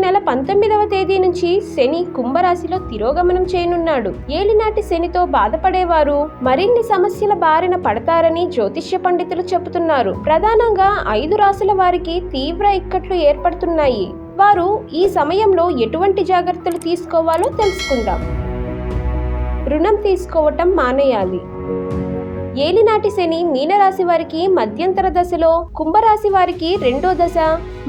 నెల 19వ తేదీ నుంచి శని కుంభరాశిలో తిరోగమనం చేయనున్నాడు. ఏలినాటి శనితో బాధపడేవారు మరిన్ని సమస్యల బారిన పడతారని జ్యోతిష్య పండితులు చెబుతున్నారు. ప్రధానంగా 5 రాశుల వారికి తీవ్ర ఇక్కట్లు ఏర్పడుతున్నాయి. వారు ఈ సమయంలో ఎటువంటి జాగ్రత్తలు తీసుకోవాలో తెలుసుకుందాం. రుణం తీసుకోవటం మానేయాలి. ఏలినాటి శని మీనరాశి వారికి మధ్యంతర దశలో, కుంభరాశి వారికి 2వ దశ,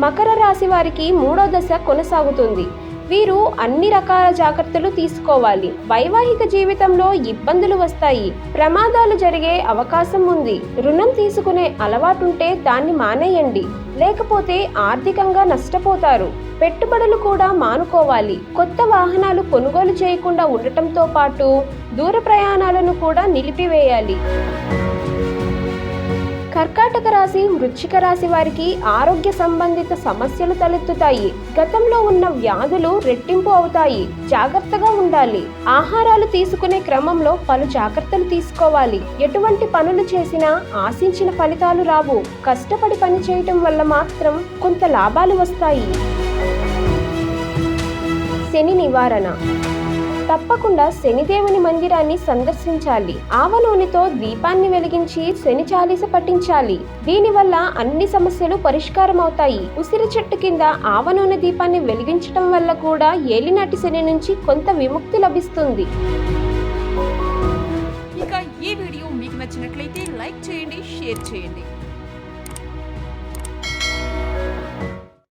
మకర రాశి వారికి 3వ దశ కొనసాగుతుంది. వీరు అన్ని రకాల జాగ్రత్తలు తీసుకోవాలి. వైవాహిక జీవితంలో ఇబ్బందులు వస్తాయి, ప్రమాదాలు జరిగే అవకాశం ఉంది. రుణం తీసుకునే అలవాటుంటే దాన్ని మానేయండి, లేకపోతే ఆర్థికంగా నష్టపోతారు. పెట్టుబడులు కూడా మానుకోవాలి. కొత్త వాహనాలు కొనుగోలు చేయకుండా ఉండటంతో పాటు దూర ప్రయాణాలను కూడా నిలిపివేయాలి. కర్కాటక రాశి, వృశ్చిక రాశి వారికి ఆరోగ్య సంబంధిత సమస్యలు తలెత్తుతాయి. గతంలో ఉన్న వ్యాధులు రెట్టింపు అవుతాయి. జాగ్రత్తగా ఉండాలి. ఆహారాలు తీసుకునే క్రమంలో పలు జాగ్రత్తలు తీసుకోవాలి. ఎటువంటి పనులు చేసినా ఆశించిన ఫలితాలు రావు. కష్టపడి పని చేయటం వల్ల మాత్రం కొంత లాభాలు వస్తాయి. శని నివారణ: తప్పకుండా శనిదేవుని మందిరాన్ని సందర్శించాలి. ఆవ నూనెతో దీపాన్ని వెలిగించి శని చాలీస పఠించాలి. దీనివల్ల అన్ని సమస్యలు పరిష్కారం అవుతాయి. ఉసిరి చెట్టు కింద ఆవ నూనె దీపాన్ని వెలిగించడం వల్ల కూడా ఏలినాటి శని నుంచి కొంత విముక్తి లభిస్తుంది. ఇక ఈ వీడియో మీకు నచ్చినట్లయితే లైక్ చేయండి, షేర్ చేయండి.